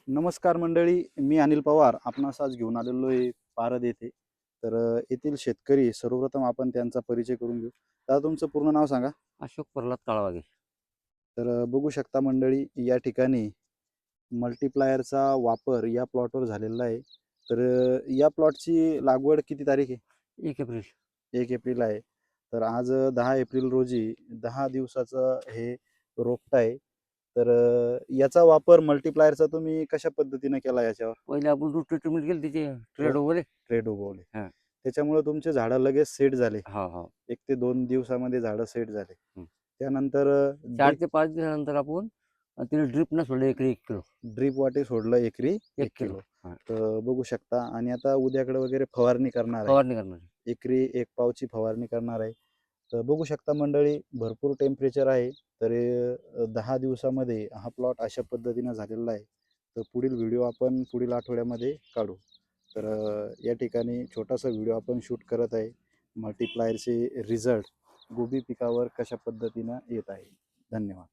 नमस्कार मंडळी, मी अनिल पवार आपणास आज घेऊन आलेलो आहे पारद येथे. तर येथील शेतकरी सर्वप्रथम आपण त्यांचा परिचय करून घेऊ. दादा तुमचं पूर्ण नाव सांगा. अशोक प्रल्हाद काळवागे. तर बघू शकता मंडळी या ठिकाणी मल्टीप्लायरचा वापर या प्लॉटवर झालेला आहे. तर या प्लॉटची लागवड किती तारीख आहे? 1 एप्रिल. 1 एप्रिल आहे. तर आज 10 एप्रिल रोजी 10 दिवसाचं हे रोपट आहे. तर याचा वापर मल्टीप्लायरचा तुम्ही कशा पद्धतीने केला याच्यावर? पहिले आपण रूट ट्रीटमेंट केली त्याचे ट्रेड वगैरे. ट्रेड उगवले. हां. त्याच्यामुळे तुमचे झाडं लगेच सेट झाले. हो, हो. 1 ते 2 दिवसामध्ये झाडं सेट झाले. हं. त्यानंतर 4 ते 5 दिवसानंतर आपण तिने ड्रिपनं सोडलं एकरी 1 किलो. ड्रीप वाटे सोडलं एकरी 1 1 किलो. किलो. हां. तर बघू शकता आणि आता उद्याकडे वगैरे फवारणी करणार आहे. फवारणी करणार. एकरी 1 पावची फवारणी करणार आहे. तर बघू शकता मंडळी भरपूर टेम्परेचर आहे. तर 10 दिवसामध्ये हा प्लॉट अशा पद्धतीनं झालेला आहे. तर पुढील व्हिडिओ आपण पुढील आठवड्यामध्ये काढू. तर या ठिकाणी छोटासा व्हिडिओ आपण शूट करत आहे. मल्टीप्लायरचे रिझल्ट गोबी पिकावर कशा पद्धतीनं येत आहे. धन्यवाद.